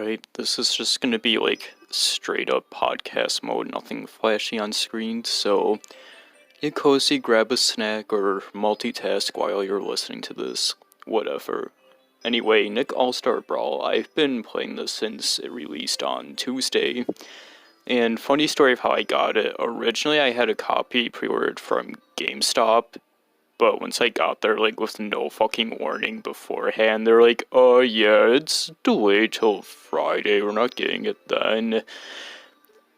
Alright, this is just gonna be like straight up podcast mode, nothing flashy on screen, so get cozy, grab a snack, or multitask while you're listening to this, whatever. Anyway, Nick All-Star Brawl, I've been playing this since it released on Tuesday, and funny story of how I got it, originally I had a copy pre-ordered from GameStop, but once I got there, like, with no fucking warning beforehand, they're like, oh yeah, it's delayed till Friday, we're not getting it then.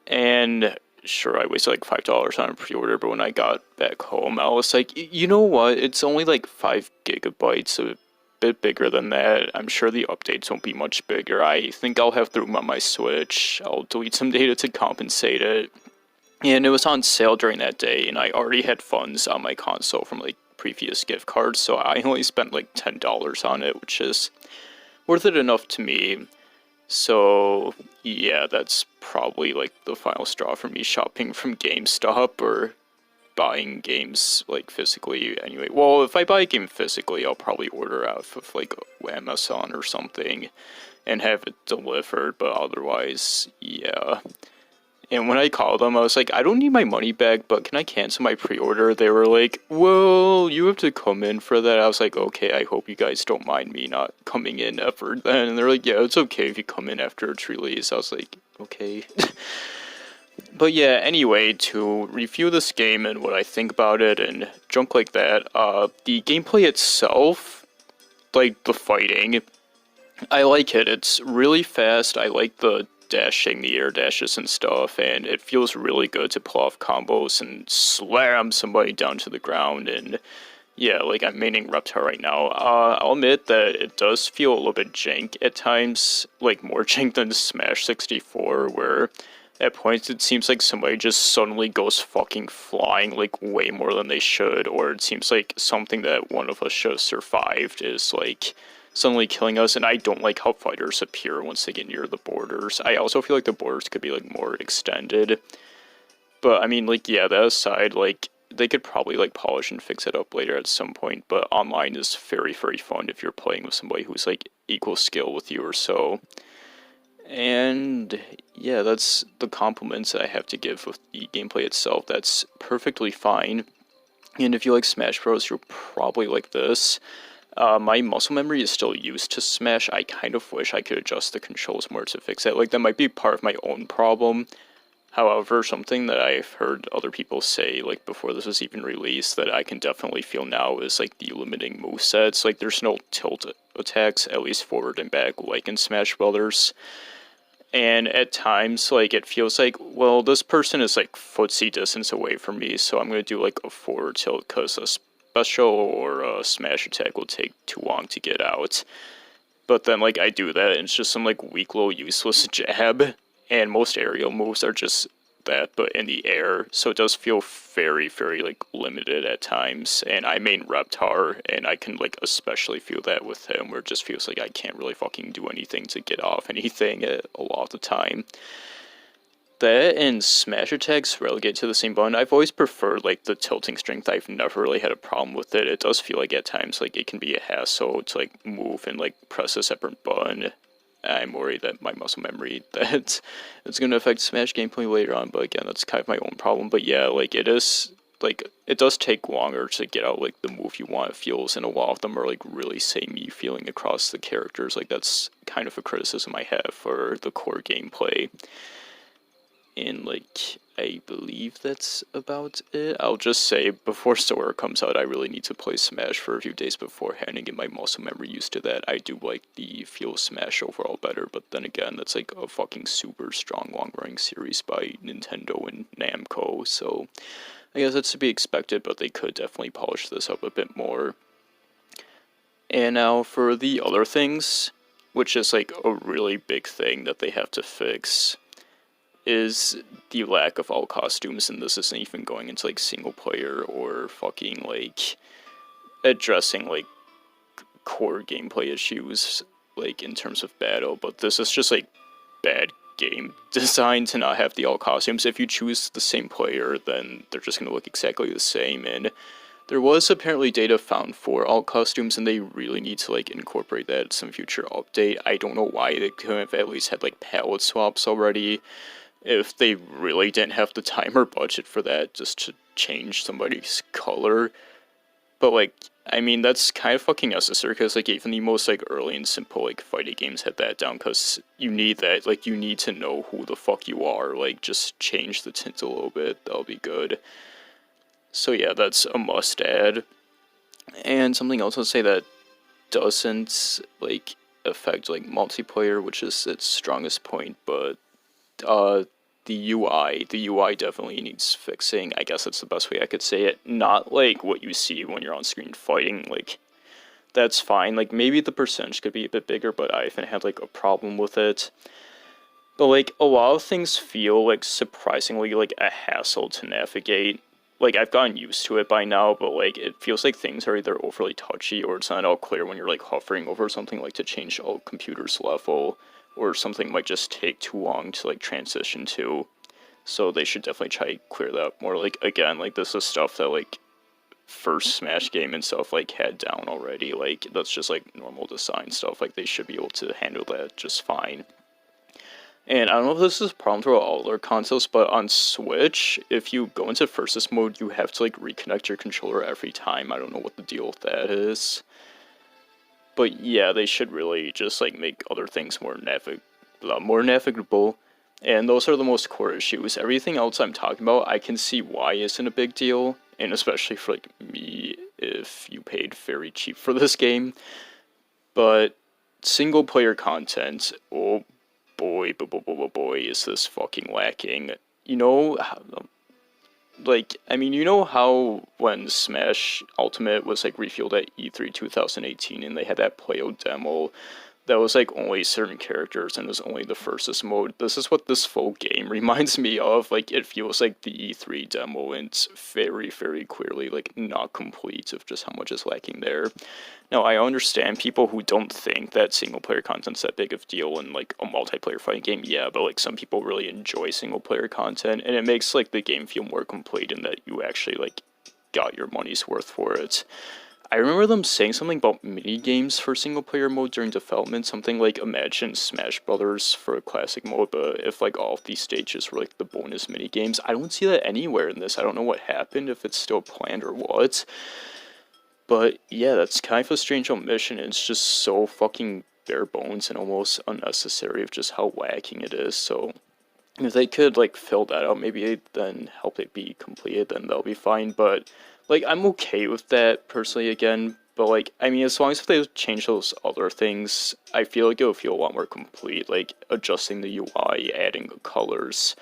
And sure, I wasted like $5 on a pre-order, but when I got back home, I was like, you know what, it's only like 5 gigabytes, a bit bigger than that. I'm sure the updates won't be much bigger. I think I'll have the room on my Switch. I'll delete some data to compensate it. And it was on sale during that day, and I already had funds on my console from like previous gift cards, so I only spent like $10 on it, which is worth it enough to me. So yeah, that's probably like the final straw for me shopping from GameStop or buying games like physically anyway. Well, if I buy a game physically, I'll probably order out of like Amazon or something and have it delivered, but otherwise, yeah. And when I called them, I was like, I don't need my money back, but can I cancel my pre-order? They were like, well, you have to come in for that. I was like, okay, I hope you guys don't mind me not coming in ever then. And they're like, yeah, it's okay if you come in after it's released. I was like, okay. But yeah, anyway, to review this game and what I think about it and junk like that, the gameplay itself, like the fighting, I like it. It's really fast. I like the dashing, the air dashes and stuff, and it feels really good to pull off combos and slam somebody down to the ground. And yeah, like I'm maining Reptar right now. I'll admit that it does feel a little bit jank at times, like more jank than Smash 64, where at points it seems like somebody just suddenly goes fucking flying like way more than they should, or it seems like something that one of us should have survived is like suddenly killing us, and I don't like how fighters appear once they get near the borders. I also feel like the borders could be like more extended. But I mean, like, yeah, that aside, like, they could probably like polish and fix it up later at some point, but online is very, very fun if you're playing with somebody who's like equal skill with you or so. And yeah, that's the compliments that I have to give with the gameplay itself. That's perfectly fine. And if you like Smash Bros, you'll probably like this. My muscle memory is still used to Smash. I kind of wish I could adjust the controls more to fix it. Like, that might be part of my own problem. However, something that I've heard other people say, like, before this was even released, that I can definitely feel now is, like, the limiting movesets. Like, there's no tilt attacks, at least forward and back, like in Smash Brothers. And at times, like, it feels like, well, this person is, like, footsie distance away from me, so I'm going to do, like, a forward tilt, because a special or a smash attack will take too long to get out. But then, like, I do that, and it's just some, like, weak, little, useless jab, and most aerial moves are just that, but in the air, so it does feel very, very, like, limited at times, and I main Reptar, and I can, like, especially feel that with him, where it just feels like I can't really fucking do anything to get off anything a lot of the time. That and smash attacks relegate to the same button. I've always preferred, like, the tilting strength. I've never really had a problem with it. It does feel like at times, like, it can be a hassle to, like, move and, like, press a separate button. I'm worried that my muscle memory, that it's going to affect Smash gameplay later on, but again, that's kind of my own problem. But yeah, like, it is, like, it does take longer to get out, like, the move you want, it feels, and a lot of them are, like, really samey feeling across the characters. Like, that's kind of a criticism I have for the core gameplay. And, like, I believe that's about it. I'll just say, before Sora comes out, I really need to play Smash for a few days beforehand and get my muscle memory used to that. I do like the feel of Smash overall better, but then again, that's like a fucking super strong long-running series by Nintendo and Namco, so I guess that's to be expected, but they could definitely polish this up a bit more. And now for the other things, which is like a really big thing that they have to fix, is the lack of all costumes, and this isn't even going into like single player or fucking like addressing like core gameplay issues like in terms of battle, but this is just like bad game design to not have the all costumes. If you choose the same player, then they're just gonna look exactly the same, and There was apparently data found for all costumes, and they really need to like incorporate that in some future update. I don't know why they couldn't have at least had like palette swaps already, if they really didn't have the time or budget for that, just to change somebody's color. But like, I mean, that's kind of fucking necessary, because like even the most like early and simple like fighting games had that down, because you need that, like you need to know who the fuck you are. Like just change the tint a little bit, that'll be good. So yeah, that's a must add. And something else I'll say that doesn't like affect like multiplayer, which is its strongest point, but the UI definitely needs fixing. I guess that's the best way I could say it. Not like what you see when you're on screen fighting, like that's fine. Like maybe the percentage could be a bit bigger, but I haven't had like a problem with it. But like a lot of things feel like surprisingly like a hassle to navigate. Like I've gotten used to it by now, but like it feels like things are either overly touchy or it's not all clear when you're like hovering over something, like to change a computer's level, or something might just take too long to like transition to. So they should definitely try to clear that up more. Like again, like this is stuff that like first Smash game and stuff like had down already. Like that's just like normal design stuff. Like they should be able to handle that just fine. And I don't know if this is a problem throughout all their consoles, but on Switch, if you go into versus mode, you have to like reconnect your controller every time. I don't know what the deal with that is. But yeah, they should really just like make other things more navigable. And those are the most core issues. Everything else I'm talking about, I can see why isn't a big deal. And especially for like me, if you paid very cheap for this game. But single player content, oh boy, boy, is this fucking lacking. You know, like, I mean, you know how when Smash Ultimate was like revealed at E3 2018 and they had that Play-O demo that was like only certain characters and it was only the versus mode? This is what this full game reminds me of. Like it feels like the E3 demo, and it's very, very clearly like not complete of just how much is lacking there. Now I understand people who don't think that single player content's that big of a deal in like a multiplayer fighting game, yeah, but like some people really enjoy single player content, and it makes like the game feel more complete in that you actually like got your money's worth for it. I remember them saying something about mini games for single player mode during development, something like imagine Smash Brothers for a classic mode, but if like all of these stages were like the bonus mini games. I don't see that anywhere in this. I don't know what happened, if it's still planned or what. But yeah, that's kind of a strange omission, and it's just so fucking bare bones and almost unnecessary of just how lacking it is. So if they could like fill that out, maybe then help it be completed, then that'll be fine. But like I'm okay with that personally again. But like I mean, as long as they change those other things, I feel like it'll feel a lot more complete. Like adjusting the UI, adding the colors.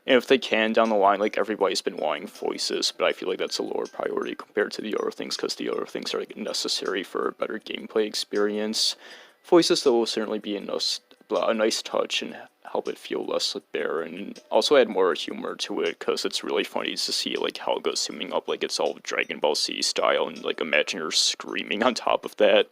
And if they can down the line, like everybody's been wanting voices, but I feel like that's a lower priority compared to the other things, because the other things are like necessary for a better gameplay experience. Voices though will certainly be a nice touch and help it feel less barren, and also add more humor to it, because it's really funny to see like Helga zooming up like it's all Dragon Ball Z style, and like imagine her screaming on top of that.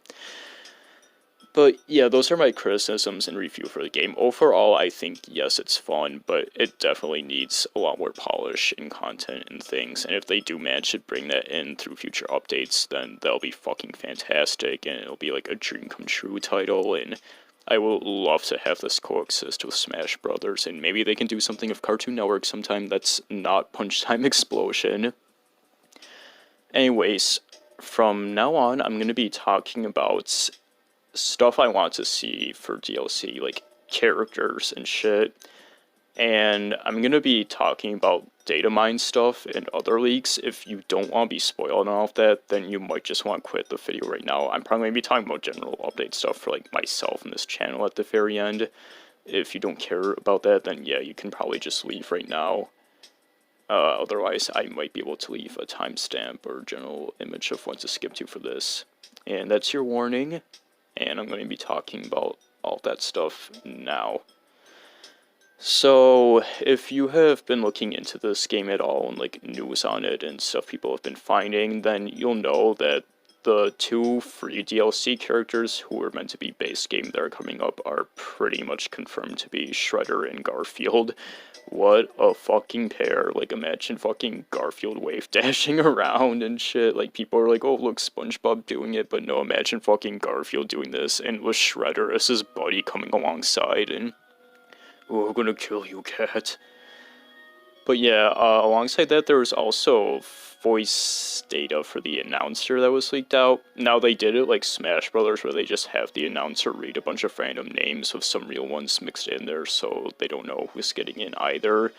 But yeah, those are my criticisms and review for the game. Overall, I think, yes, it's fun, but it definitely needs a lot more polish in content and things. And if they do manage to bring that in through future updates, then that'll be fucking fantastic, and it'll be like a dream come true title. And I will love to have this coexist with Smash Brothers, and maybe they can do something of Cartoon Network sometime that's not Punch Time Explosion. Anyways, from now on, I'm going to be talking about stuff I want to see for DLC, like characters and shit. And I'm going to be talking about datamined stuff and other leaks. If you don't want to be spoiled on all of that, then you might just want to quit the video right now. I'm probably going to be talking about general update stuff for like myself and this channel at the very end. If you don't care about that, then yeah, you can probably just leave right now. Otherwise, I might be able to leave a timestamp or general image of what to skip to for this. And that's your warning. And I'm going to be talking about all that stuff now. So, if you have been looking into this game at all and like news on it and stuff people have been finding, then you'll know that the 2 free DLC characters who were meant to be base game that are coming up are pretty much confirmed to be Shredder and Garfield. What a fucking pair. Like, imagine fucking Garfield wave dashing around and shit. Like, people are like, oh, look, SpongeBob doing it, but no, imagine fucking Garfield doing this, and with Shredder as his buddy coming alongside, and, oh, I'm gonna kill you, cat. But yeah, alongside that, there was also voice data for the announcer that was leaked out. Now, they did it like Smash Brothers, where they just have the announcer read a bunch of random names with some real ones mixed in there, so they don't know who's getting in either.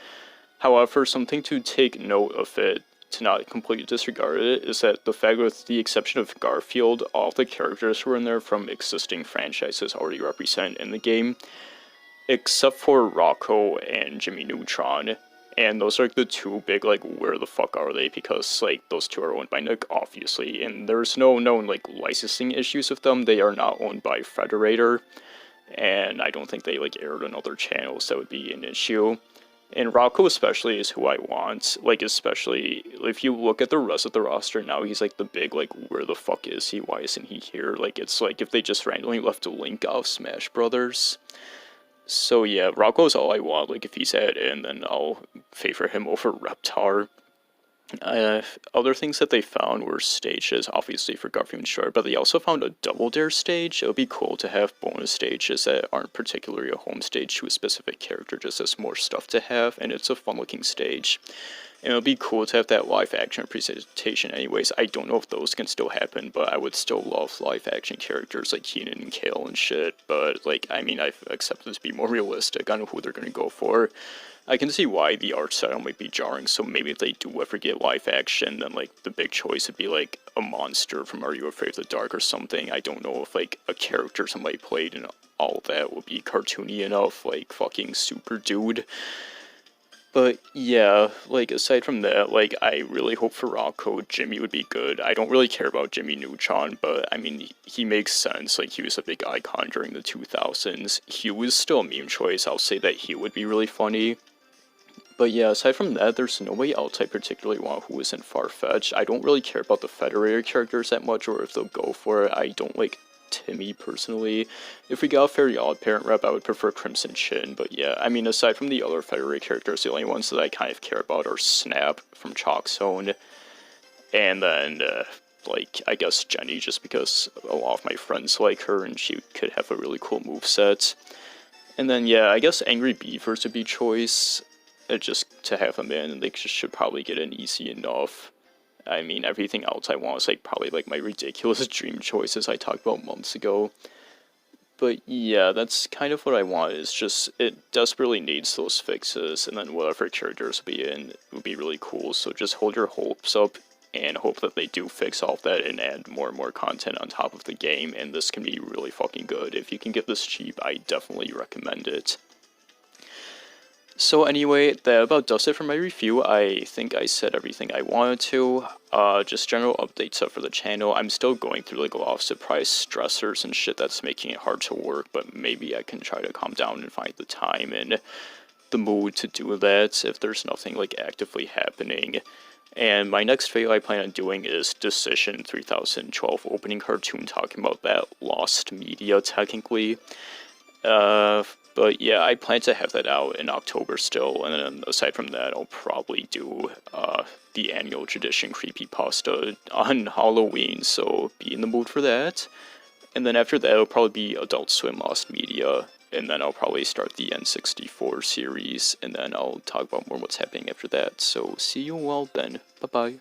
However, something to take note of it, to not completely disregard it, is that the fact, with the exception of Garfield, all the characters who are in there from existing franchises already represented in the game, except for Rocco and Jimmy Neutron. And those are like the 2 big, like, where the fuck are they? Because, like, those 2 are owned by Nick, obviously, and there's no known, like, licensing issues with them. They are not owned by Frederator, and I don't think they, like, aired on other channels. That would be an issue. And Rocco especially is who I want. Like, especially, if you look at the rest of the roster now, he's, like, the big, like, where the fuck is he? Why isn't he here? Like, it's like if they just randomly left a link out of Smash Brothers. So yeah, Rocco's all I want. Like, if he's added in, then I'll favor him over Reptar. Other things that they found were stages, obviously for Garfield and Shredder, but they also found a Double Dare stage. It would be cool to have bonus stages that aren't particularly a home stage to a specific character, just as more stuff to have, and it's a fun-looking stage. And it would be cool to have that live-action presentation anyways. I don't know if those can still happen, but I would still love live-action characters like Keenan and Kale and shit. But, like, I mean, I've accepted to be more realistic on who they're going to go for. I can see why the art style might be jarring, so maybe if they do ever get live-action, then, like, the big choice would be, like, a monster from Are You Afraid of the Dark or something. I don't know if, like, a character somebody played and all that would be cartoony enough, like, fucking Super Dude. But yeah, like, aside from that, like, I really hope for Rocco, Jimmy would be good. I don't really care about Jimmy Neutron, but, I mean, he makes sense. Like, he was a big icon during the 2000s. He was still a meme choice. I'll say that he would be really funny. But yeah, aside from that, there's nobody else I particularly want who isn't Farfetch. I don't really care about the Federator characters that much, or if they'll go for it. I don't like Timmy, personally. If we got a Fairy Odd Parent rep, I would prefer Crimson Chin, but yeah, I mean, aside from the other Federator characters, the only ones that I kind of care about are Snap from Chalk Zone, and then, like, I guess Jenny, just because a lot of my friends like her, and she could have a really cool moveset. And then, yeah, I guess Angry Beavers would be choice, just to have them in, and they should probably get in easy enough. I mean, everything else I want is, like, probably, like, my ridiculous dream choices I talked about months ago. But yeah, that's kind of what I want, is just, it desperately needs those fixes, and then whatever characters will be in would be really cool, so just hold your hopes up, and hope that they do fix all of that and add more and more content on top of the game, and this can be really fucking good. If you can get this cheap, I definitely recommend it. So anyway, that about does it for my review. I think I said everything I wanted to. Just general updates up for the channel. I'm still going through, like, a lot of surprise stressors and shit that's making it hard to work, but maybe I can try to calm down and find the time and the mood to do that if there's nothing, like, actively happening. And my next video I plan on doing is Decision 3012 opening cartoon, talking about that lost media, technically. But yeah, I plan to have that out in October still, and then aside from that, I'll probably do the annual tradition creepypasta on Halloween, so be in the mood for that. And then after that, it'll probably be Adult Swim Lost Media, and then I'll probably start the N64 series, and then I'll talk about more what's happening after that. So see you all then. Bye-bye.